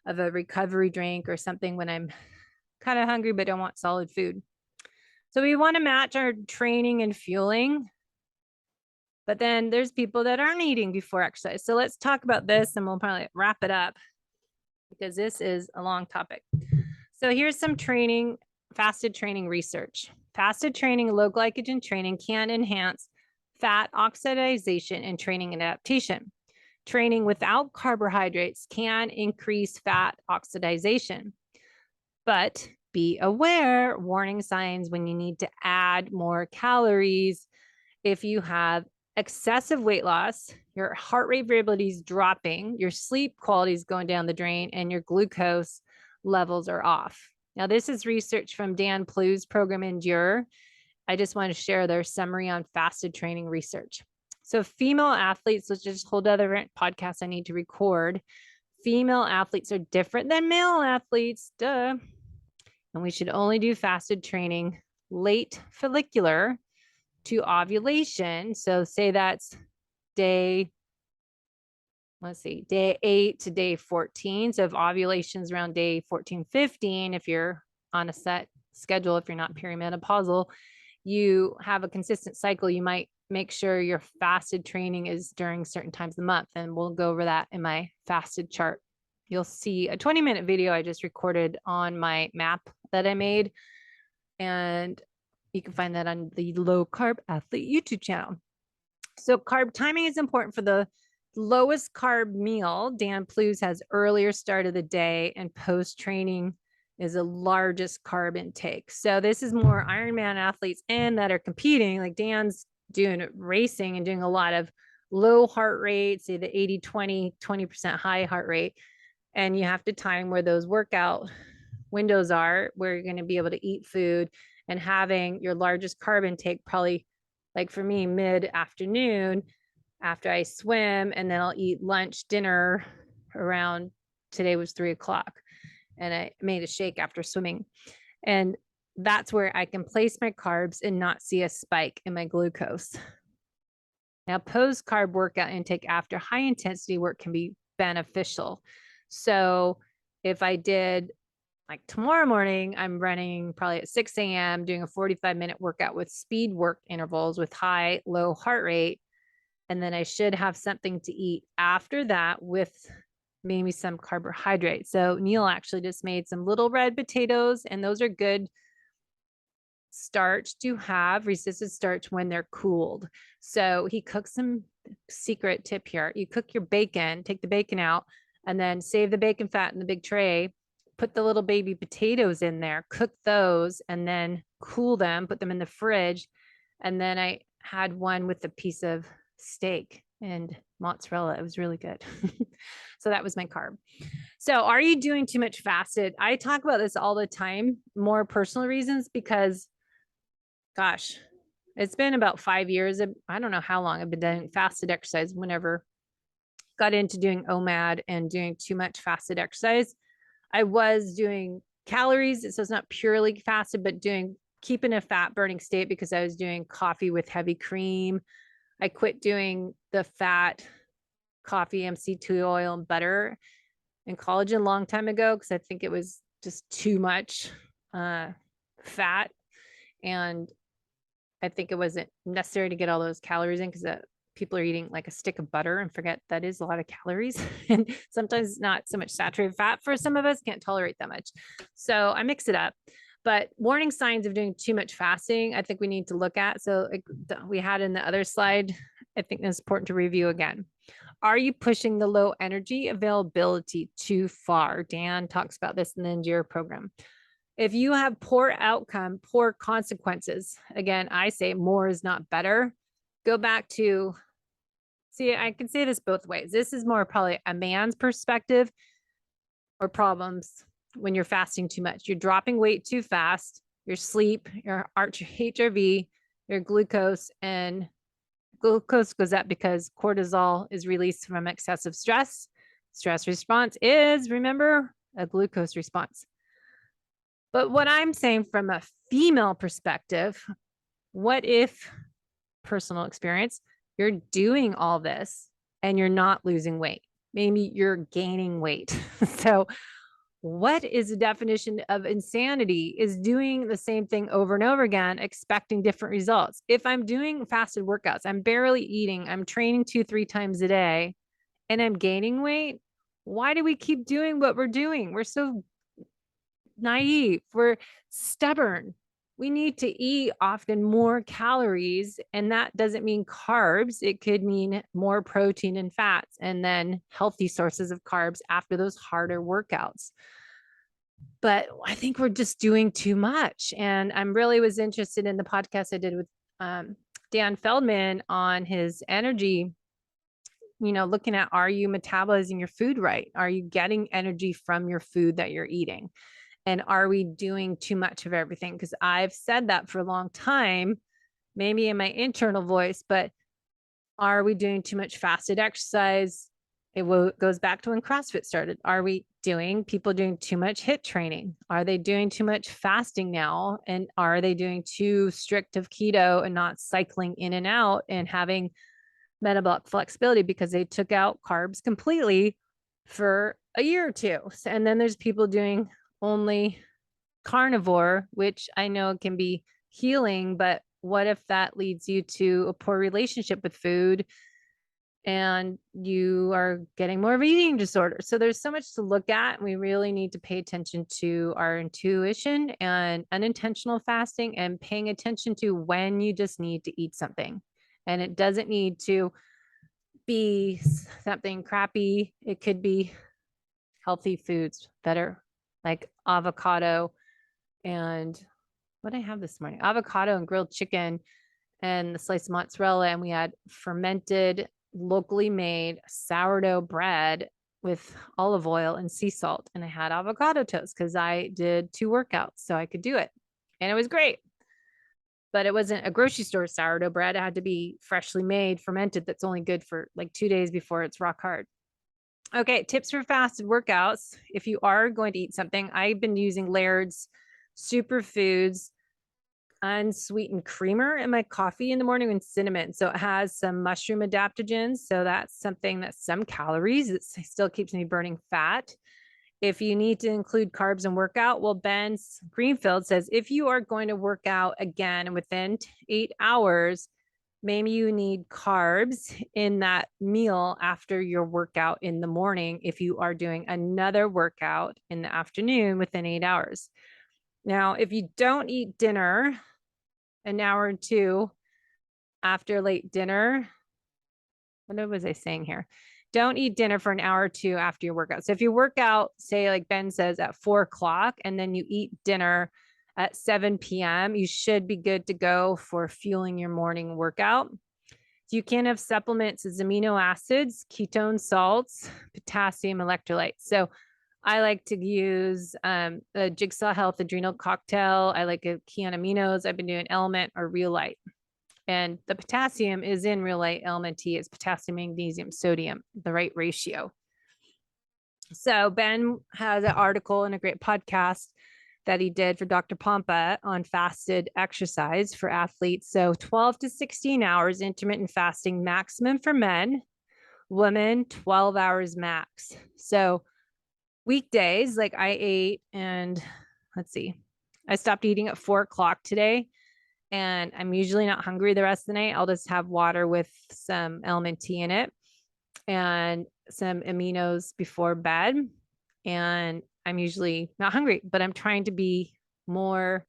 of a recovery drink or something when I'm kind of hungry but don't want solid food. So we want to match our training and fueling. But then there's people that aren't eating before exercise. So let's talk about this and we'll probably wrap it up because this is a long topic. So here's some training, fasted training research. Fasted training, low glycogen training can enhance fat oxidation and training and adaptation. Training without carbohydrates can increase fat oxidation. But be aware, warning signs when you need to add more calories. If you have excessive weight loss, your heart rate variability is dropping, your sleep quality is going down the drain, and your glucose levels are off. Now, this is research from Dan Pleuse program Endure. I just want to share their summary on fasted training research. So female athletes, which is a whole other podcast I need to record. Female athletes are different than male athletes, duh. And we should only do fasted training late follicular to ovulation. So say that's day 8 to day 14. So if ovulation's around day 14, 15, if you're on a set schedule, if you're not perimenopausal, you have a consistent cycle, you might make sure your fasted training is during certain times of the month. And we'll go over that in my fasted chart. You'll see a 20-minute video I just recorded on my map that I made. And you can find that on the Low Carb Athlete YouTube channel. So carb timing is important for the lowest carb meal. Dan Pleuse has earlier start of the day and post-training is the largest carb intake. So this is more Ironman athletes and that are competing, like Dan's doing racing and doing a lot of low heart rate, say the 80-20, 20% high heart rate. And you have to time where those workout windows are, where you're going to be able to eat food, and having your largest carb intake probably, like for me, mid-afternoon after I swim, and then I'll eat lunch, dinner around, today was 3 o'clock, and I made a shake after swimming. And that's where I can place my carbs and not see a spike in my glucose. Now, post carb workout intake after high intensity work can be beneficial. So if I did like tomorrow morning, I'm running probably at 6 a.m., doing a 45-minute workout with speed work intervals with high, low heart rate. And then I should have something to eat after that with maybe some carbohydrate. So Neil actually just made some little red potatoes, and those are good starch to have, resistant starch, when they're cooled. So he cooks some secret tip here. You cook your bacon, take the bacon out, and then save the bacon fat in the big tray. Put the little baby potatoes in there, cook those, and then cool them, put them in the fridge. And then I had one with a piece of steak and mozzarella. It was really good. So that was my carb. So are you doing too much fasted? I talk about this all the time, more personal reasons, because gosh, it's been about 5 years. I don't know how long I've been doing fasted exercise. Whenever got into doing OMAD and doing too much fasted exercise, I was doing calories. So it's not purely fasted, but keeping a fat burning state because I was doing coffee with heavy cream. I quit doing the fat coffee, MCT oil, and butter in college a long time ago because I think it was just too much fat. And I think it wasn't necessary to get all those calories in because people are eating like a stick of butter and forget that is a lot of calories. And sometimes not so much saturated fat for some of us, can't tolerate that much. So I mix it up. But warning signs of doing too much fasting, I think we need to look at. So we had in the other slide, I think it's important to review again. Are you pushing the low energy availability too far? Dan talks about this in the Endure program. If you have poor outcome, poor consequences, again, I say more is not better. Go back to, see, I can say this both ways. This is more probably a man's perspective or problems when you're fasting too much. You're dropping weight too fast, your sleep, your HRV, your glucose, and glucose goes up because cortisol is released from excessive stress. Stress response is, remember, a glucose response. But what I'm saying from a female perspective, what if, personal experience, you're doing all this and you're not losing weight? Maybe you're gaining weight. So what is the definition of insanity? Is doing the same thing over and over again, expecting different results. If I'm doing fasted workouts, I'm barely eating, I'm training 2-3 times a day, and I'm gaining weight, why do we keep doing what we're doing? We're so naive. We're stubborn. We need to eat often more calories, and that doesn't mean carbs. It could mean more protein and fats, and then healthy sources of carbs after those harder workouts. But I think we're just doing too much. And I'm really was interested in the podcast I did with Dan Feldman on his energy, looking at, are you metabolizing your food right? Are you getting energy from your food that you're eating? And are we doing too much of everything? Because I've said that for a long time, maybe in my internal voice, but are we doing too much fasted exercise? It goes back to when CrossFit started. Are people doing too much HIIT training? Are they doing too much fasting now? And are they doing too strict of keto and not cycling in and out and having metabolic flexibility because they took out carbs completely for a year or two? And then there's people doing only carnivore, which I know can be healing, but what if that leads you to a poor relationship with food and you are getting more of an eating disorder? So there's so much to look at. We really need to pay attention to our intuition and unintentional fasting and paying attention to when you just need to eat something. And it doesn't need to be something crappy. It could be healthy foods that are like avocado and what I have this morning, avocado and grilled chicken and the sliced mozzarella. And we had fermented, locally made sourdough bread with olive oil and sea salt. And I had avocado toast because I did 2 workouts so I could do it. And it was great. But it wasn't a grocery store sourdough bread. It had to be freshly made, fermented. That's only good for like 2 days before it's rock hard. Okay, tips for fasted workouts. If you are going to eat something, I've been using Laird's superfoods unsweetened creamer in my coffee in the morning with cinnamon. So it has some mushroom adaptogens. So that's something that's some calories. It still keeps me burning fat. If you need to include carbs and workout, well, Ben's Greenfield says if you are going to work out again within 8 hours, maybe you need carbs in that meal after your workout in the morning if you are doing another workout in the afternoon within 8 hours. Now, if you don't eat dinner an hour or two after late dinner, what was I saying here? Don't eat dinner for an hour or two after your workout. So if you work out, say like Ben says at 4 o'clock, and then you eat dinner at 7 p.m., you should be good to go for fueling your morning workout. You can have supplements as amino acids, ketone salts, potassium, electrolytes. So I like to use a Jigsaw Health adrenal cocktail. I like a key on aminos. I've been doing Element or Real Light. And the potassium is in Real Light Element T. It's potassium, magnesium, sodium, the right ratio. So Ben has an article and a great podcast that he did for Dr. Pompa on fasted exercise for athletes. So 12 to 16 hours intermittent fasting maximum for men, women 12 hours max. So weekdays, like I ate, and let's see, I stopped eating at 4 o'clock today, and I'm usually not hungry the rest of the night. I'll just have water with some Element T in it and some aminos before bed. And I'm usually not hungry, but I'm trying to be more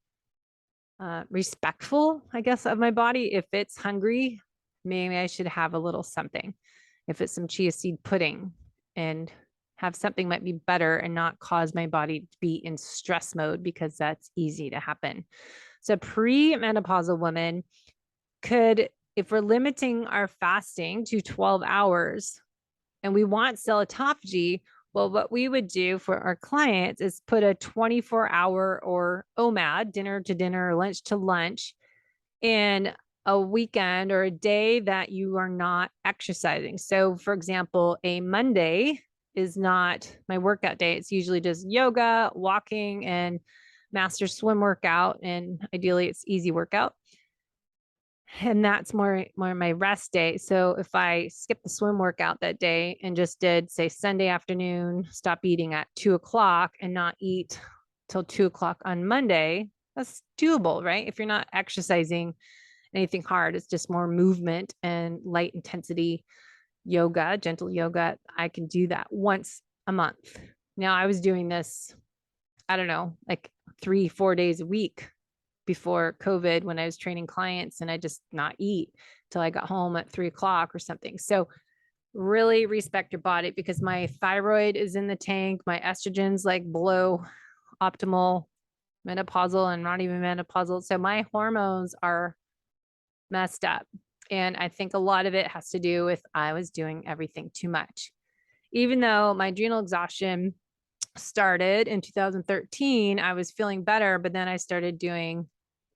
respectful, I guess, of my body. If it's hungry, maybe I should have a little something. If it's some chia seed pudding, and have something might be better and not cause my body to be in stress mode, because that's easy to happen. So pre-menopausal women could, if we're limiting our fasting to 12 hours and we want cell autophagy, well, what we would do for our clients is put a 24-hour or OMAD, dinner to dinner or lunch to lunch, in a weekend or a day that you are not exercising. So for example, a Monday is not my workout day. It's usually just yoga, walking, and master swim workout. And ideally it's easy workout. And that's more my rest day. So if I skip the swim workout that day and just did, say, Sunday afternoon, stop eating at 2 o'clock and not eat till 2 o'clock on Monday, that's doable, right? If you're not exercising anything hard, it's just more movement and light intensity yoga, gentle yoga. I can do that once a month. Now I was doing this, I don't know, like 3-4 days a week before COVID when I was training clients, and I just not eat till I got home at 3 o'clock or something. So really respect your body, because my thyroid is in the tank. My estrogen's like below optimal menopausal and not even menopausal. So my hormones are messed up. And I think a lot of it has to do with I was doing everything too much. Even though my adrenal exhaustion started in 2013, I was feeling better, but then I started doing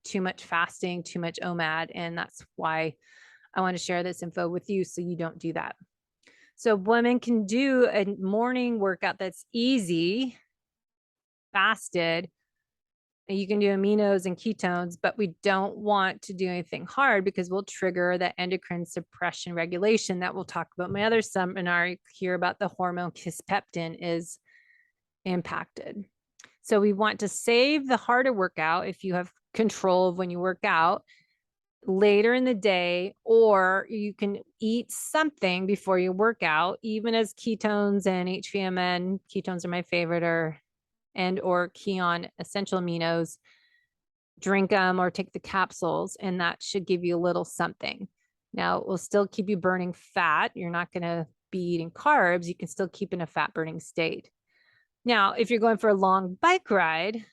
too much fasting, too much OMAD. And that's why I want to share this info with you so you don't do that. So women can do a morning workout that's easy, fasted. You can do aminos and ketones, but we don't want to do anything hard because we'll trigger the endocrine suppression regulation that we'll talk about. My other seminar here about the hormone kisspeptin is impacted. So we want to save the harder workout if you have control of when you work out later in the day, or you can eat something before you work out, even as ketones and HVMN, ketones are my favorite, or Keon essential aminos, drink them or take the capsules, and that should give you a little something. Now, it will still keep you burning fat. You're not going to be eating carbs. You can still keep in a fat burning state. Now, if you're going for a long bike ride,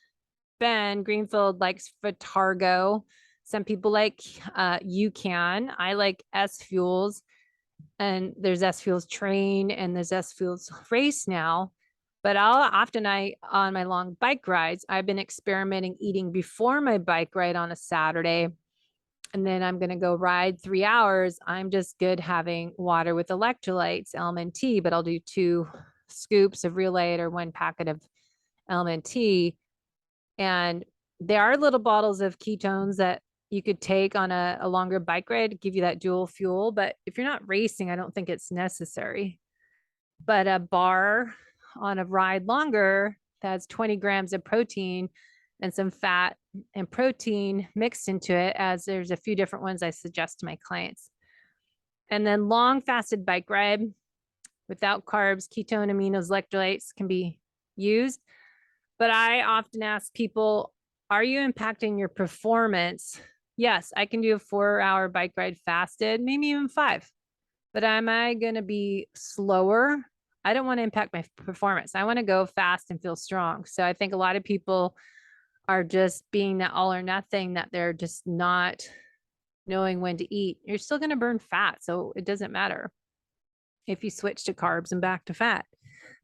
Ben Greenfield likes Vitargo. Some people like UCAN. I like S Fuels, and there's S Fuels Train and there's S Fuels Race now. But on my long bike rides, I've been experimenting eating before my bike ride on a Saturday. And then I'm going to go ride 3 hours. I'm just good having water with electrolytes, Element T, but I'll do 2 scoops of Real Light or 1 packet of Element T. And There are little bottles of ketones that you could take on a longer bike ride to give you that dual fuel. But if you're not racing, I don't think it's necessary. But a bar on a ride longer that has 20 grams of protein and some fat and protein mixed into it, as there's a few different ones I suggest to my clients. And then long fasted bike ride without carbs, ketone, aminos, electrolytes can be used. But I often ask people, are you impacting your performance? Yes, I can do a 4-hour bike ride fasted, maybe even 5. But am I going to be slower? I don't want to impact my performance. I want to go fast and feel strong. So I think a lot of people are just being that all or nothing, that they're just not knowing when to eat. You're still going to burn fat. So it doesn't matter if you switch to carbs and back to fat.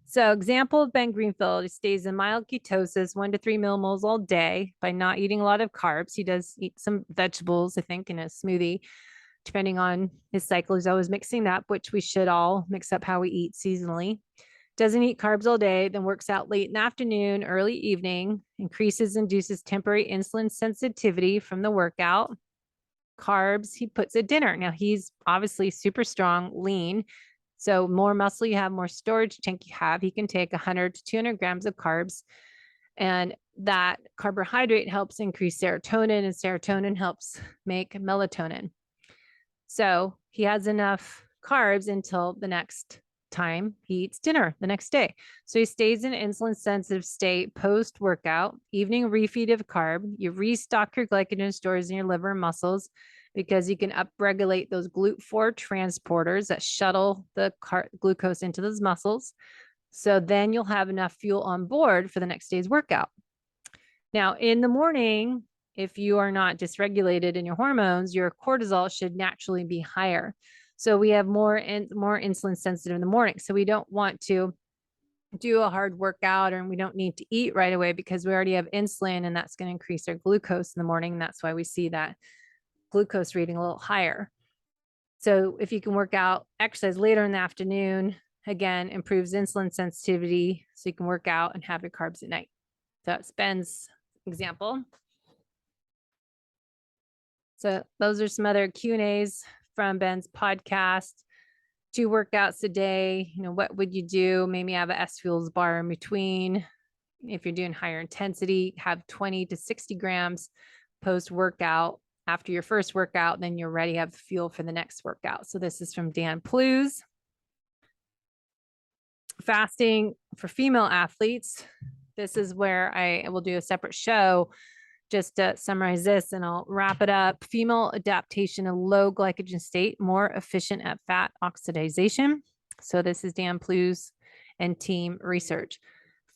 So example of Ben Greenfield, he stays in mild ketosis, 1 to 3 millimoles all day by not eating a lot of carbs. He does eat some vegetables, I think, in a smoothie, depending on his cycle. He's always mixing that, which we should all mix up how we eat seasonally. Doesn't eat carbs all day, then works out late in the afternoon, early evening, induces temporary insulin sensitivity from the workout. Carbs, he puts at dinner. Now he's obviously super strong, lean. So more muscle you have, more storage tank you have, he can take 100 to 200 grams of carbs. And that carbohydrate helps increase serotonin, and serotonin helps make melatonin. So he has enough carbs until the next time he eats dinner the next day. So he stays in an insulin sensitive state post workout, evening refeed of carb. You restock your glycogen stores in your liver and muscles, because you can upregulate those GLUT4 transporters that shuttle the glucose into those muscles. So then you'll have enough fuel on board for the next day's workout. Now, in the morning, if you are not dysregulated in your hormones, your cortisol should naturally be higher. So we have more insulin sensitive in the morning. So we don't want to do a hard workout, and we don't need to eat right away because we already have insulin, and that's going to increase our glucose in the morning. And that's why we see that glucose reading a little higher. So if you can work out, exercise later in the afternoon, again, improves insulin sensitivity. So you can work out and have your carbs at night. So that's Ben's example. So those are some other Q&As from Ben's podcast. 2 workouts a day. What would you do? Maybe have a S Fuels bar in between. If you're doing higher intensity, have 20 to 60 grams post workout. After your first workout, then you're ready to have fuel for the next workout. So this is from Dan Pleuse. Fasting for female athletes. This is where I will do a separate show just to summarize this, and I'll wrap it up. Female adaptation in low glycogen state, more efficient at fat oxidation. So this is Dan Pleuse and team research.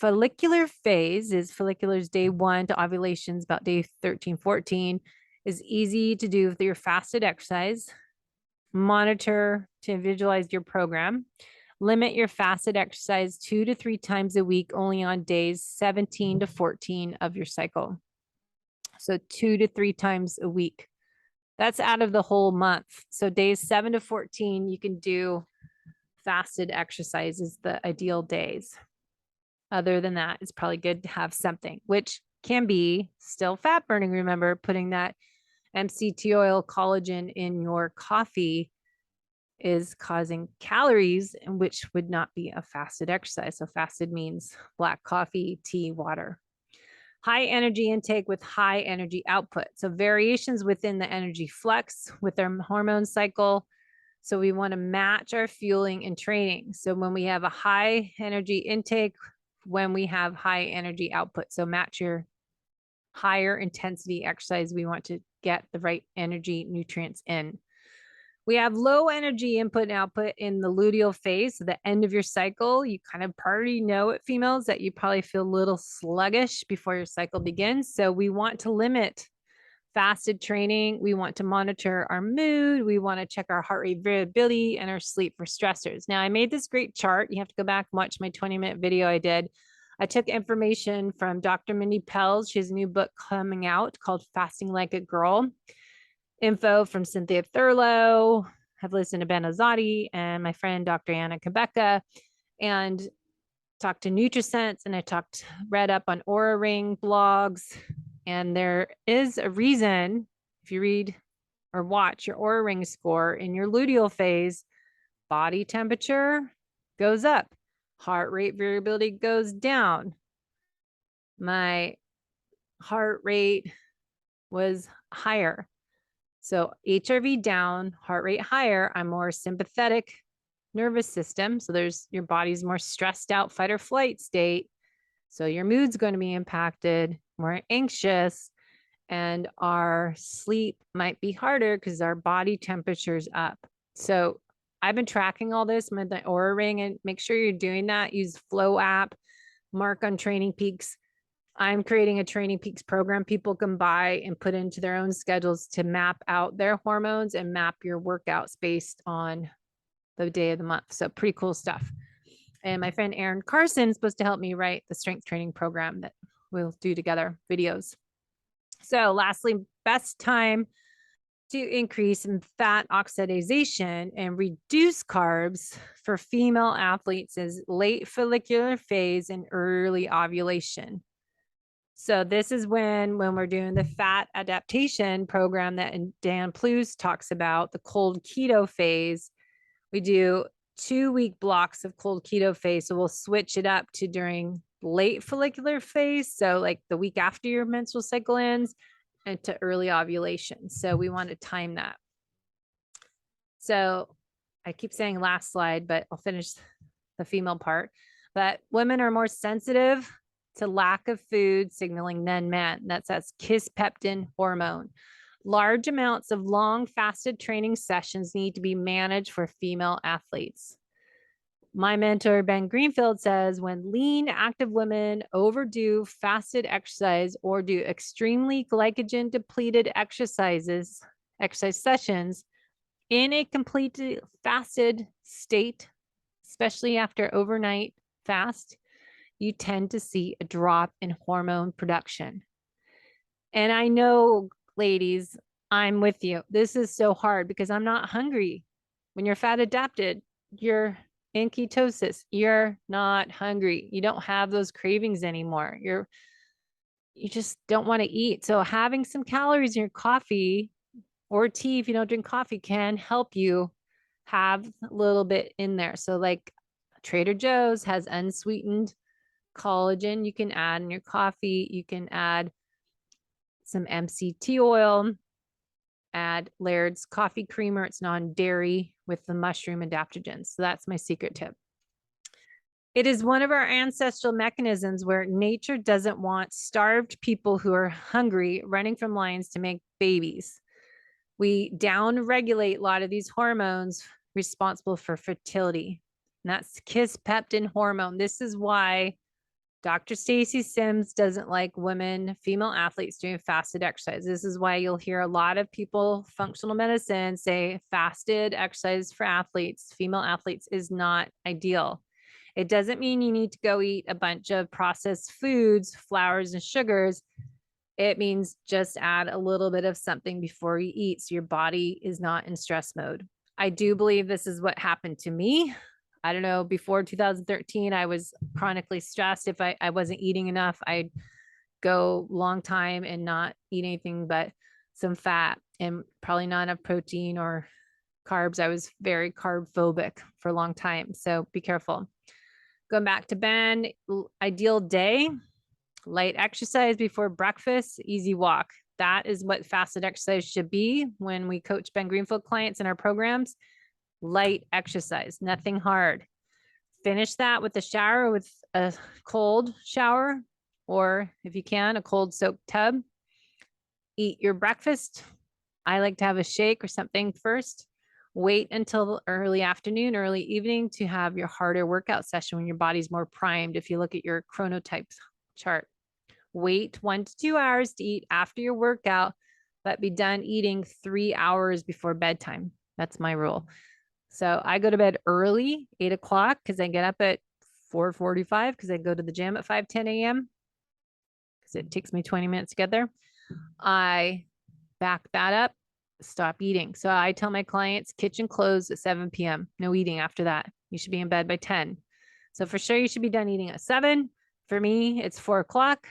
Follicular phase is folliculars day 1 to ovulations about day 13, 14. Is easy to do with your fasted exercise. Monitor to individualize your program. Limit your fasted exercise 2 to 3 times a week, only on days 17 to 14 of your cycle. So 2 to 3 times a week. That's out of the whole month. So days 7 to 14, you can do fasted exercise is the ideal days. Other than that, it's probably good to have something, which can be still fat burning. Remember, putting that MCT oil collagen in your coffee is causing calories, which would not be a fasted exercise. So fasted means black coffee, tea, water. High energy intake with high energy output. So variations within the energy flex with our hormone cycle. So we want to match our fueling and training. So when we have a high energy intake, when we have high energy output. So match your higher intensity exercise. We want to get the right energy nutrients in. We have low energy input and output in the luteal phase, so the end of your cycle. You kind of already know it, females, that you probably feel a little sluggish before your cycle begins. So we want to limit fasted training. We want to monitor our mood. We want to check our heart rate variability and our sleep for stressors. Now, I made this great chart. You have to go back and watch my 20-minute video I did. I took information from Dr. Mindy Pelz. She has a new book coming out called Fasting Like a Girl. Info from Cynthia Thurlow. I've listened to Ben Azadi and my friend Dr. Anna Kabeka, and talked to NutriSense, and I read up on Aura Ring blogs. And there is a reason, if you read or watch your Oura ring score in your luteal phase, body temperature goes up, heart rate variability goes down. My heart rate was higher. So HRV down, heart rate higher, I'm more sympathetic nervous system. So there's your body's more stressed out fight or flight state. So your mood's going to be impacted, more anxious, and our sleep might be harder because our body temperature's up. So I've been tracking all this with the Oura ring, and make sure you're doing that. Use Flow app, mark on Training Peaks. I'm creating a Training Peaks program people can buy and put into their own schedules to map out their hormones and map your workouts based on the day of the month. So pretty cool stuff. And my friend Erin Carson is supposed to help me write the strength training program that we'll do together, videos. So lastly, best time to increase in fat oxidation and reduce carbs for female athletes is late follicular phase and early ovulation. So this is when we're doing the fat adaptation program that Dan Pleuse talks about, the cold keto phase. We do 2-week blocks of cold keto phase. So we'll switch it up to during late follicular phase. So like the week after your menstrual cycle ends, and to early ovulation. So we want to time that. So I keep saying last slide, but I'll finish the female part. But women are more sensitive to lack of food signaling than men. That's kisspeptin hormone. Large amounts of long fasted training sessions need to be managed for female athletes. My mentor, Ben Greenfield, says when lean, active women overdo fasted exercise or do extremely glycogen depleted exercise sessions in a completely fasted state, especially after overnight fast, you tend to see a drop in hormone production. And I know, ladies, I'm with you. This is so hard because I'm not hungry. When you're fat adapted, you're in ketosis, you're not hungry. You don't have those cravings anymore. You just don't want to eat. So having some calories in your coffee or tea, if you don't drink coffee, can help you have a little bit in there. So like Trader Joe's has unsweetened collagen you can add in your coffee. You can add some MCT oil, add Laird's coffee creamer. It's non-dairy with the mushroom adaptogens. So that's my secret tip. It is one of our ancestral mechanisms where nature doesn't want starved people who are hungry running from lions to make babies. We down-regulate a lot of these hormones responsible for fertility. And that's kisspeptin hormone. This is why Dr. Stacy Sims doesn't like female athletes doing fasted exercise. This is why you'll hear a lot of people, functional medicine, say fasted exercise for athletes, female athletes is not ideal. It doesn't mean you need to go eat a bunch of processed foods, flours, and sugars. It means just add a little bit of something before you eat so your body is not in stress mode. I do believe this is what happened to me. I don't know, before 2013, I was chronically stressed. If I wasn't eating enough, I'd go long time and not eat anything but some fat and probably not enough protein or carbs. I was very carb phobic for a long time. So be careful. Going back to Ben, ideal day, light exercise before breakfast, easy walk. That is what fasted exercise should be when we coach Ben Greenfield clients in our programs. Light exercise, nothing hard. Finish that with a shower, with a cold shower, or if you can, a cold soaked tub. Eat your breakfast. I like to have a shake or something first. Wait until early afternoon, early evening to have your harder workout session when your body's more primed. If you look at your chronotype chart, wait 1 to 2 hours to eat after your workout, but be done eating 3 hours before bedtime. That's my rule. So I go to bed early, 8 o'clock, because I get up at 4:45 because I go to the gym at 5:10 a.m. because it takes me 20 minutes to get there. I back that up, stop eating. So I tell my clients kitchen closed at 7 p.m. No eating after that. You should be in bed by 10. So for sure you should be done eating at 7. For me, it's 4 o'clock.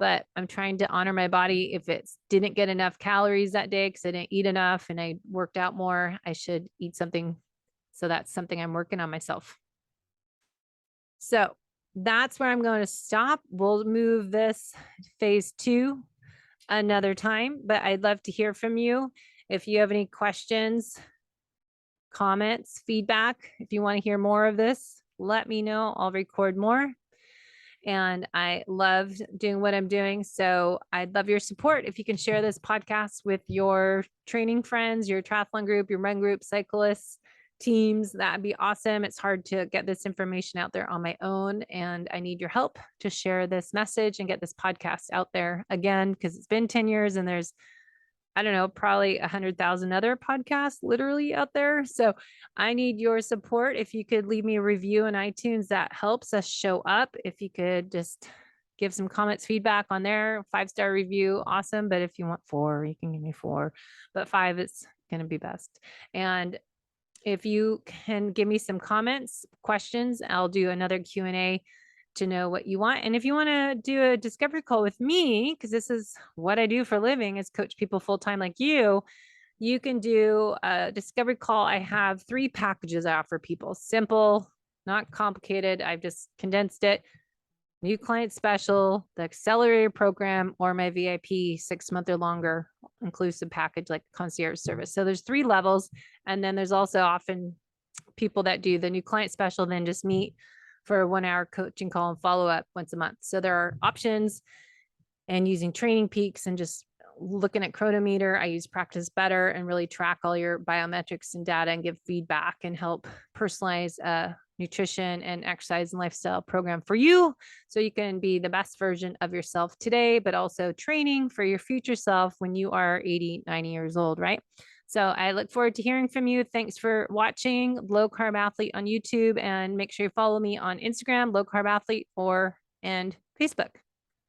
but I'm trying to honor my body. If it didn't get enough calories that day because I didn't eat enough and I worked out more, I should eat something. So that's something I'm working on myself. So that's where I'm going to stop. We'll move this phase 2 another time, but I'd love to hear from you. If you have any questions, comments, feedback, if you want to hear more of this, let me know. I'll record more. And I love doing what I'm doing. So I'd love your support. If you can share this podcast with your training friends, your triathlon group, your run group, cyclists, teams, that'd be awesome. It's hard to get this information out there on my own. And I need your help to share this message and get this podcast out there again, because it's been 10 years and there's, I don't know, probably 100,000 other podcasts literally out there. So I need your support. If you could leave me a review in iTunes, that helps us show up. If you could just give some comments, feedback on there, 5-star review, awesome. But if you want 4, you can give me 4, but 5 is going to be best. And if you can give me some comments, questions, I'll do another Q&A to know what you want. And if you want to do a discovery call with me, because this is what I do for a living, is coach people full-time like you can do a discovery call. I have 3 packages I offer people. Simple, not complicated. I've just condensed it. New client special, the accelerator program, or my VIP 6-month or longer inclusive package like concierge service. So there's 3 levels. And then there's also often people that do the new client special, then just meet for a 1-hour coaching call and follow up once a month. So there are options, and using training peaks and just looking at Chronometer. I use Practice Better and really track all your biometrics and data and give feedback and help personalize a nutrition and exercise and lifestyle program for you, so you can be the best version of yourself today, but also training for your future self when you are 80, 90 years old, right? So I look forward to hearing from you. Thanks for watching Low Carb Athlete on YouTube, and make sure you follow me on Instagram, Low Carb Athlete, and Facebook.